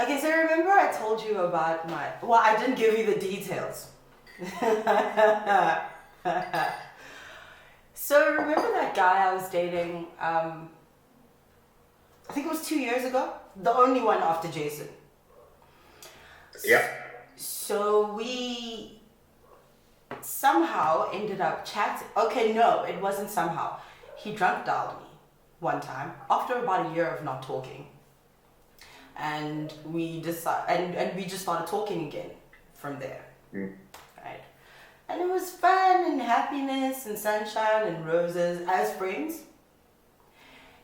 Okay, so remember I told you about my. Well, I didn't give you the details. So remember that guy I was dating? I think it was 2 years ago. The only one after Jason. Yeah. So we somehow ended up chatting. Okay, no, it wasn't somehow. He drunk dialed me one time after about a year of not talking, and we and we just started talking again from there. Right, and it was fun and happiness and sunshine and roses as friends.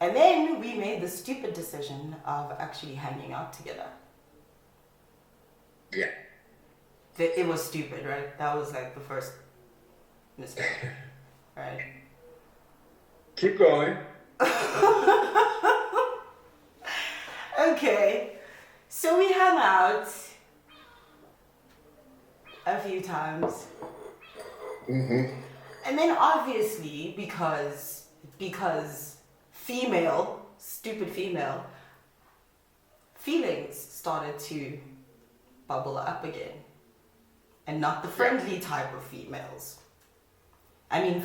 And then we made the stupid decision of actually hanging out together. Yeah. It was stupid, right? That was like the first mistake, right? Keep going. Okay, so we hung out a few times. And then obviously because female, stupid female, feelings started to bubble up again. And not the friendly type of females. I mean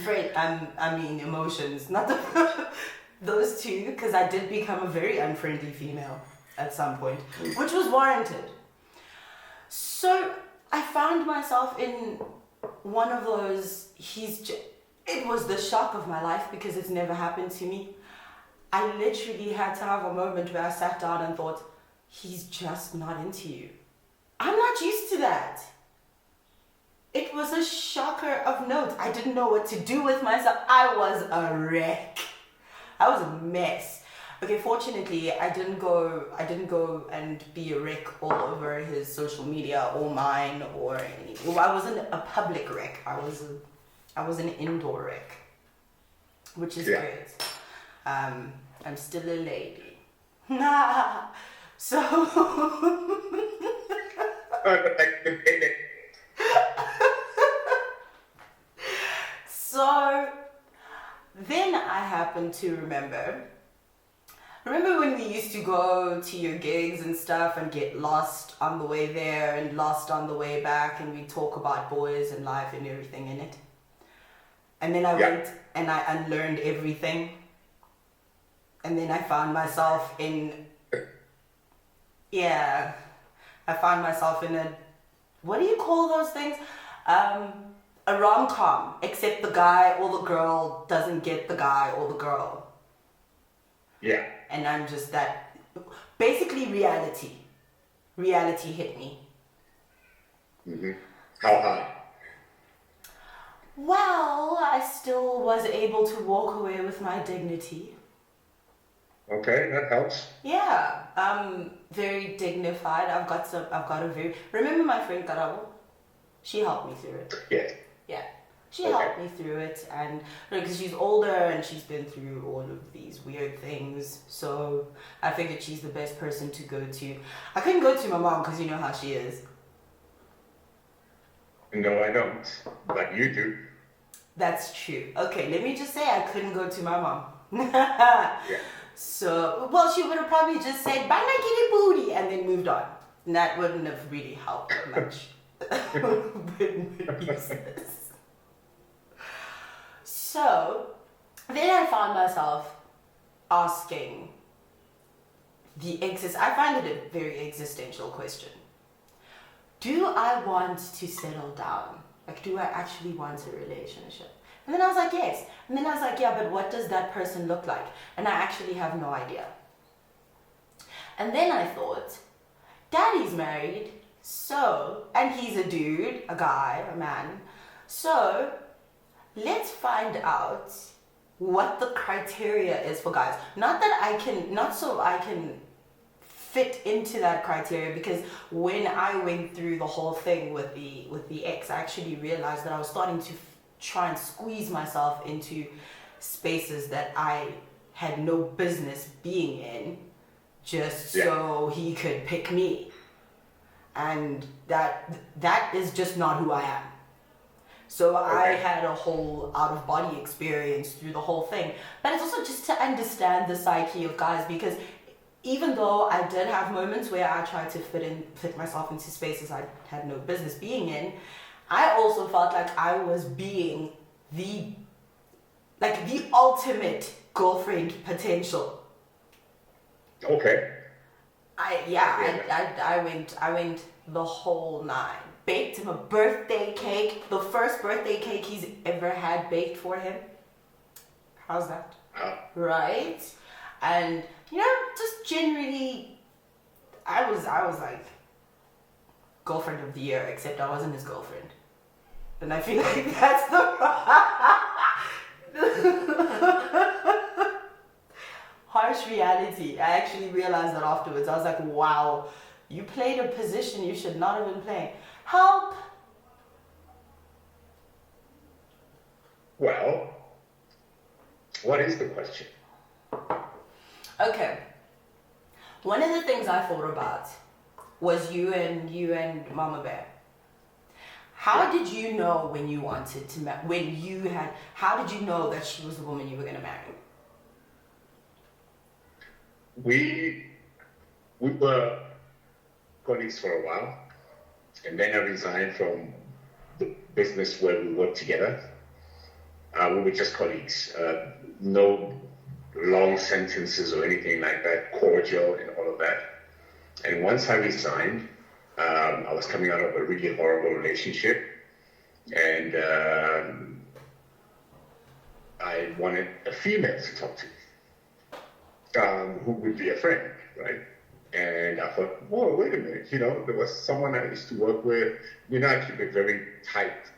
emotions, not the those two, because I did become a very unfriendly female at some point, which was warranted. So I found myself in one of those, it was the shock of my life because it's never happened to me. I literally had to have a moment where I sat down and thought, he's just not into you. I'm not used to that. It was a shocker of note. I didn't know what to do with myself. I was a wreck. I was a mess. Okay, fortunately, I didn't go and be a wreck all over his social media or mine or anything. Well, I wasn't a public wreck. I was an indoor wreck, which is great. I'm still a lady. So So then I happened to remember when we used to go to your gigs and stuff and get lost on the way there and lost on the way back, and we talk about boys and life and everything in it. And then I went and I unlearned everything. And then I found myself in a, what do you call those things? A rom-com, except the guy or the girl doesn't get the guy or the girl. Yeah. And I'm just that, basically reality. Reality hit me. How high? Well, I still was able to walk away with my dignity. Okay, that helps. Yeah, I'm very dignified. Remember my friend Karabo? She helped me through it. Yeah. Yeah, she helped me through it, and because she's older and she's been through all of these weird things, so I figured she's the best person to go to. I couldn't go to my mom because you know how she is. No, I don't, but you do. That's true. Okay, let me just say I couldn't go to my mom. Yeah. So, well, she would have probably just said, "Bye, my kitty booty," and then moved on. And that wouldn't have really helped much. So then I found myself asking I find it a very existential question. Do I want to settle down? Like, do I actually want a relationship? And then I was like, yes. And then I was like, yeah, but what does that person look like? And I actually have no idea. And then I thought, Daddy's married. So, and he's a dude, a guy, a man. So, let's find out what the criteria is for guys. Not so I can fit into that criteria, because when I went through the whole thing with the ex, I actually realized that I was starting to try and squeeze myself into spaces that I had no business being in, just so he could pick me. And that is just not who I am. So I had a whole out-of-body experience through the whole thing. But it's also just to understand the psyche of guys, because even though I did have moments where I tried to fit myself into spaces I had no business being in, I also felt like I was being the ultimate girlfriend potential. Okay. I went the whole nine. Baked him a birthday cake, the first birthday cake he's ever had baked for him. How's that? Right? And just generally, I was like girlfriend of the year, except I wasn't his girlfriend, and I feel like that's the harsh reality. I actually realized that afterwards. I was like, wow, you played a position you should not have been playing. Help! Well, what is the question? Okay. One of the things I thought about was you and Mama Bear. How did you know when you wanted to how did you know that she was the woman you were going to marry? We were colleagues for a while, and then I resigned from the business where we worked together. We were just colleagues. No long sentences or anything like that, cordial and all of that. And once I resigned, I was coming out of a really horrible relationship, and I wanted a female to talk to, who would be a friend, right? And I thought, whoa, wait a minute, there was someone I used to work with. I keep a very tight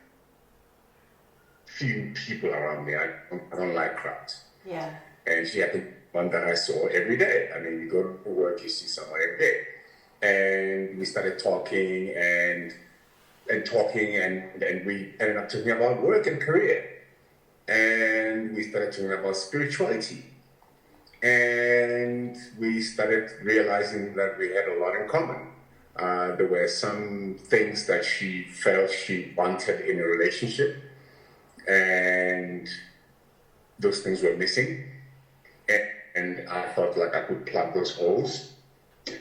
few people around me. I don't like crowds. Yeah. And she happened to be one that I saw every day. I mean, you go to work, you see someone every day. And we started talking and we ended up talking about work and career. And we started talking about spirituality. And we started realizing that we had a lot in common. There were some things that she felt she wanted in a relationship, and those things were missing. And I felt like I could plug those holes.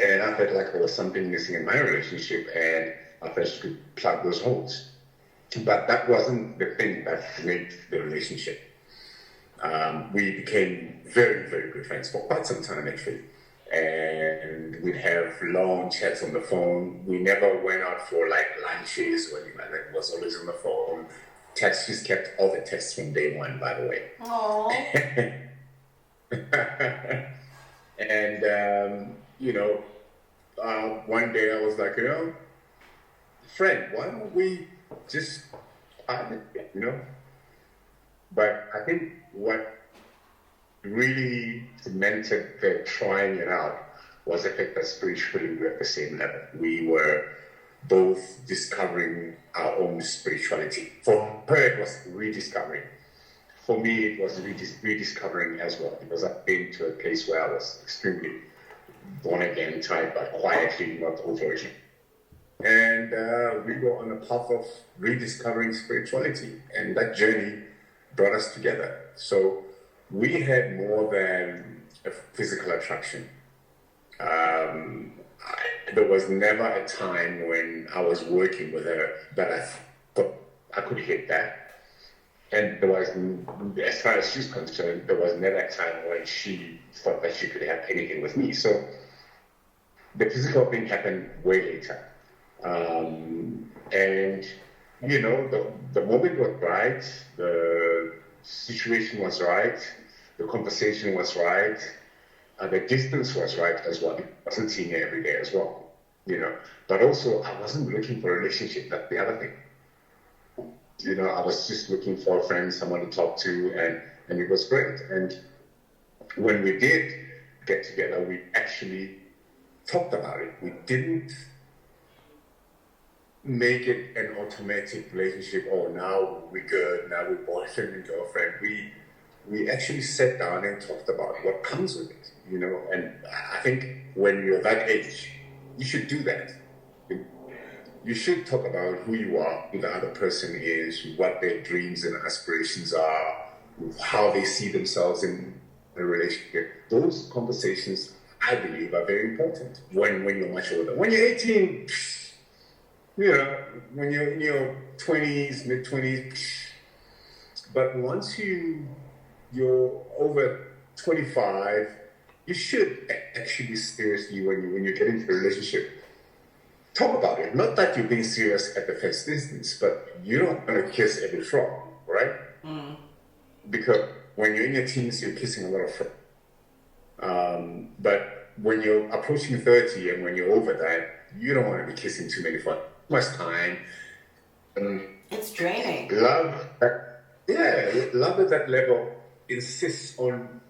And I felt like there was something missing in my relationship, and I felt she could plug those holes. But that wasn't the thing that made the relationship. We became very, very good friends for quite some time, actually. And we'd have long chats on the phone. We never went out for like lunches or anything like that. It was always on the phone. Texts, she's kept all the texts from day one, by the way. Aww. And, one day I was like, friend, why don't we just find it, But I think what really cemented the trying it out was the fact that spiritually we were at the same level. We were both discovering our own spirituality. For her, it was rediscovering. For me, it was rediscovering as well, because I've been to a place where I was extremely born again type, but quietly, not overtly. And we were on a path of rediscovering spirituality, and that journey brought us together. So we had more than a physical attraction. There was never a time when I was working with her that I thought I could hit that. And there was, as far as she's concerned, there was never a time when she thought that she could have anything with me. So the physical thing happened way later. And, the moment was right, the situation was right, the conversation was right, the distance was right as well. I wasn't seeing her every day as well, But also, I wasn't looking for a relationship. That's the other thing. I was just looking for a friend, someone to talk to, and it was great. And when we did get together, we actually talked about it. We didn't make it an automatic relationship. Oh, now we're good. Now we're boyfriend and girlfriend. We actually sat down and talked about what comes with it, And I think when you're that age, you should do that. You should talk about who you are, who the other person is, what their dreams and aspirations are, how they see themselves in a relationship. Those conversations I believe, are very important when you're much older. When you're 18, you know, when you're in your 20s, mid-20s, but once you're over 25, you should actually seriously, when you get into a relationship, talk about it. Not that you're being serious at the first instance, but you don't want to kiss every frog, right? Because when you're in your teens, you're kissing a lot of frogs. But when you're approaching 30 and when you're over that, you don't want to be kissing too many frogs. Too much time. It's draining. Love at that level insists on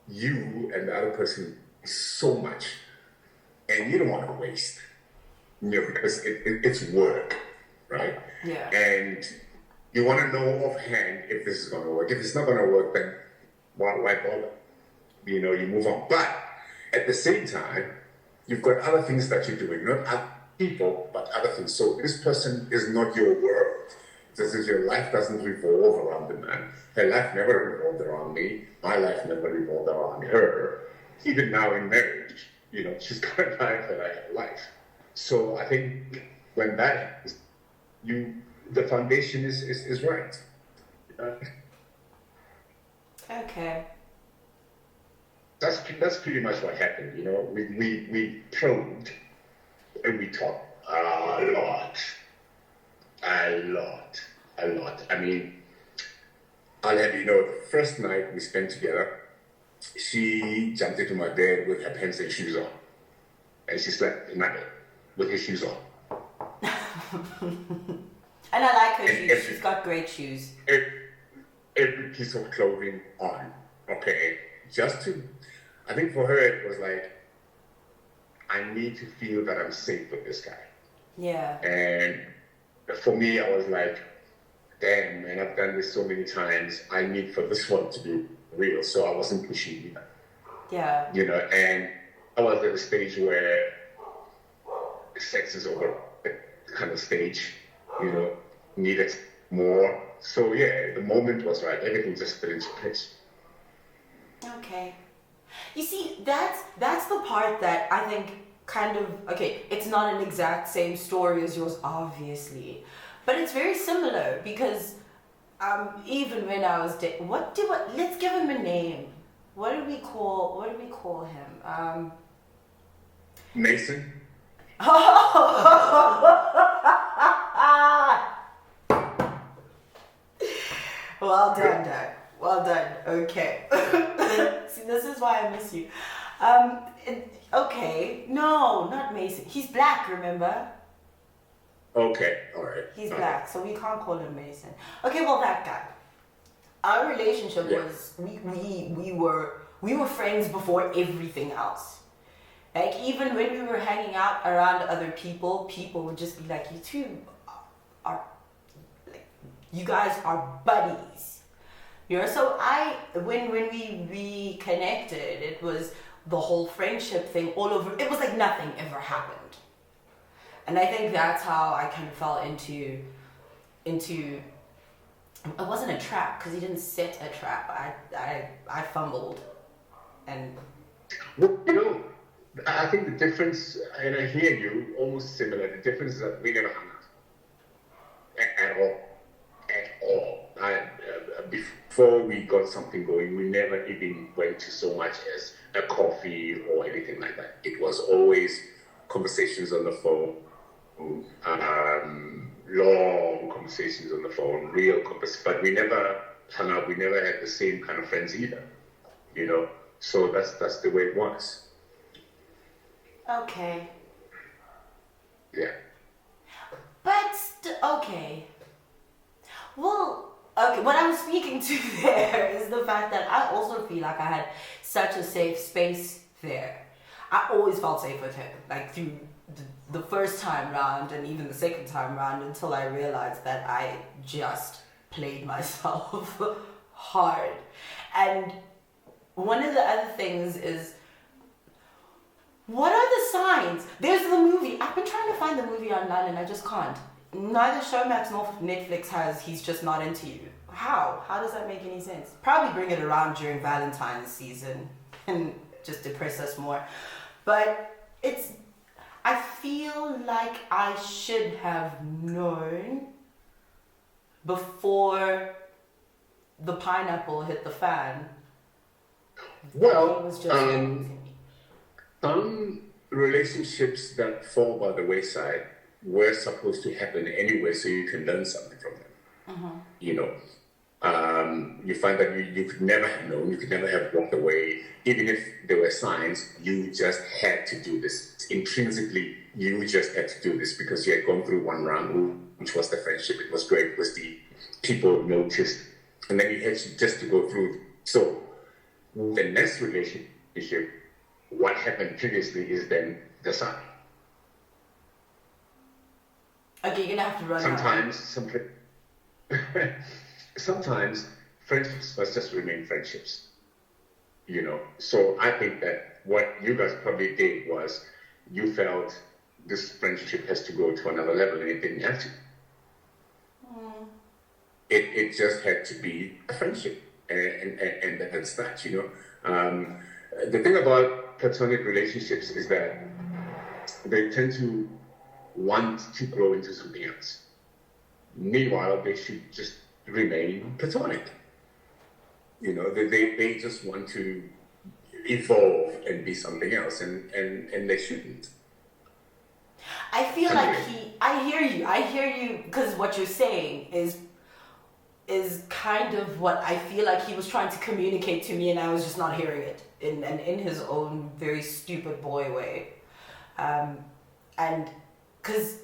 you and the other person so much, and you don't want to waste, because it's work, right? Yeah. And you want to know offhand if this is going to work. If it's not going to work, then why bother? You move on. But at the same time, you've got other things that you're doing, not other people, but other things. So this person is not your world. This is your life doesn't revolve around the man. Her life never revolved around me. My life never revolved around her. Even now in marriage, she's got a life and I have a life. So I think when that happens, the foundation is right. Okay. That's pretty much what happened. We probed and we talked a lot. I mean, I'll have you know, the first night we spent together, she jumped into my bed with her pants and shoes on. And she slept in my bed with her shoes on. And I like her shoes. She's got great shoes. Every piece of clothing on. Okay. I think for her it was like, I need to feel that I'm safe with this guy. Yeah. And for me, I was like, damn, man, I've done this so many times. I need for this one to be real. So I wasn't pushing either. Yeah. And I was at a stage where sex is over kind of stage, needed more. So yeah, the moment was right. Everything just fell into place. Okay. You see, that's the part that I think kind of, okay, it's not an exact same story as yours, obviously, but it's very similar because even when I was let's give him a name. What do we call him? Mason. Well done, Dad. Well done. Okay. See, this is why I miss you. Okay. No, not Mason. He's black, remember? Okay. All right. He's black, so we can't call him Mason. Okay, well, that guy. Our relationship was we were friends before everything else. Like, even when we were hanging out around other people would just be like, you two are, like, you guys are buddies. So when we reconnected, it was the whole friendship thing all over. It was like nothing ever happened. And I think that's how I kind of fell into it wasn't a trap because he didn't set a trap. I fumbled. And well, I think the difference, and I hear you, almost similar. The difference is that we never hung out at all. Before we got something going, we never even went to so much as a coffee or anything like that. It was always conversations on the phone, long conversations on the phone, real conversations. But we never hung out. We never had the same kind of friends either. So that's the way it was. Okay. Yeah. But okay. Well, okay, what I'm speaking to there is the fact that I also feel like I had such a safe space there. I always felt safe with him, like through the first time round and even the second time round, until I realized that I just played myself hard. And one of the other things is, what are the signs? There's the movie. I've been trying to find the movie online and I just can't. Neither Showmax nor Netflix has He's Just Not Into You. How? How does that make any sense? Probably bring it around during Valentine's season and just depress us more. But I feel like I should have known before the pineapple hit the fan. Well, He was just some relationships that fall by the wayside were supposed to happen anyway, so you can learn something from them. You know, you find that you could never have known, you could never have walked away, even if there were signs. You just had to do this intrinsically. You just had to do this because you had gone through one round, which was the friendship. It was great because the people noticed, and then you had just to go through. So the next relationship, what happened previously is then the sign. okay, you're gonna have to run. Sometimes friendships must just remain friendships, you know. So I think that what you guys probably did was you felt this friendship has to go to another level, and it didn't have to. It just had to be a friendship, and that's that, you know. The thing about platonic relationships is that they tend to want to grow into something else. Meanwhile, they should just remain platonic. You know, they just want to evolve and be something else, and they shouldn't. I feel like I hear you, because what you're saying is kind of what I feel like he was trying to communicate to me, and I was just not hearing it in his own very stupid boy way. And because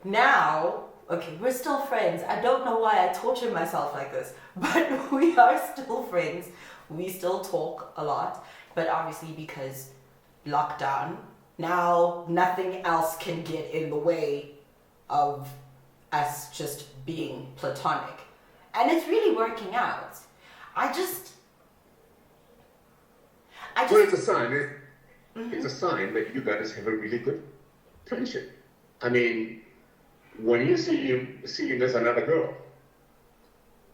now, okay, we're still friends. I don't know why I torture myself like this, but we are still friends. We still talk a lot, but obviously because lockdown, now nothing else can get in the way of us just being platonic. And it's really working out. Well, it's a sign. It's a sign that you guys have a really good friendship. I mean, when you see him as another girl,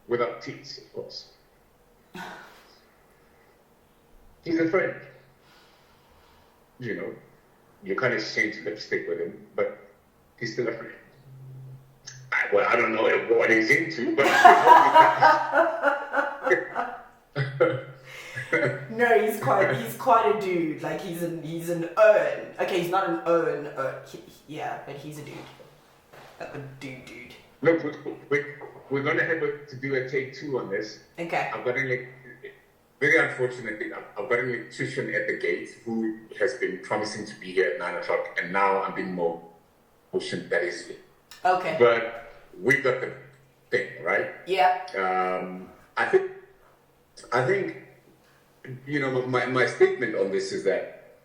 without teeth, of course, he's a friend. You know, you kind of change lipstick with him, but he's still a friend. Well, I don't know what he's into, but no, he's quite a dude. Like he's an urn. Okay, he's not an urn. Yeah, but he's a dude. A dude. Look, we're gonna have to do a take 2 on this. Okay. I've got very unfortunately, I've got an electrician at the gate who has been promising to be here at 9 o'clock, and now I'm being more motion that is it. Okay. But we got the thing, right? Yeah. I think, you know, my statement on this is that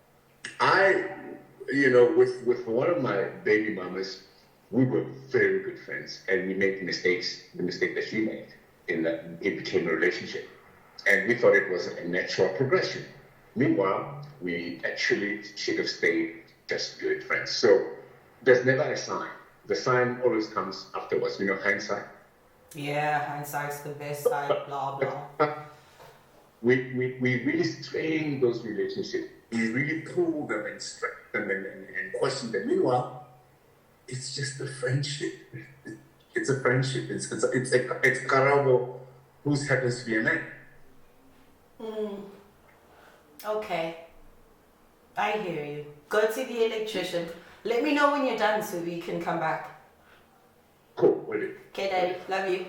with one of my baby mamas, we were very good friends, and we made the mistake that she made in that it became a relationship. And we thought it was a natural progression. Meanwhile, we actually should have stayed just good friends. So there's never a sign. The sign always comes afterwards, you know, hindsight. Yeah, hindsight's the best side, blah, blah. We really strain those relationships. We really pull them and stretch them and question them. Meanwhile, it's just a friendship. It's a friendship. It's Karabo, who happens to be a man. Okay. I hear you. Go to the electrician. Let me know when you're done so we can come back. Cool, will do. Okay, Daddy. Love you.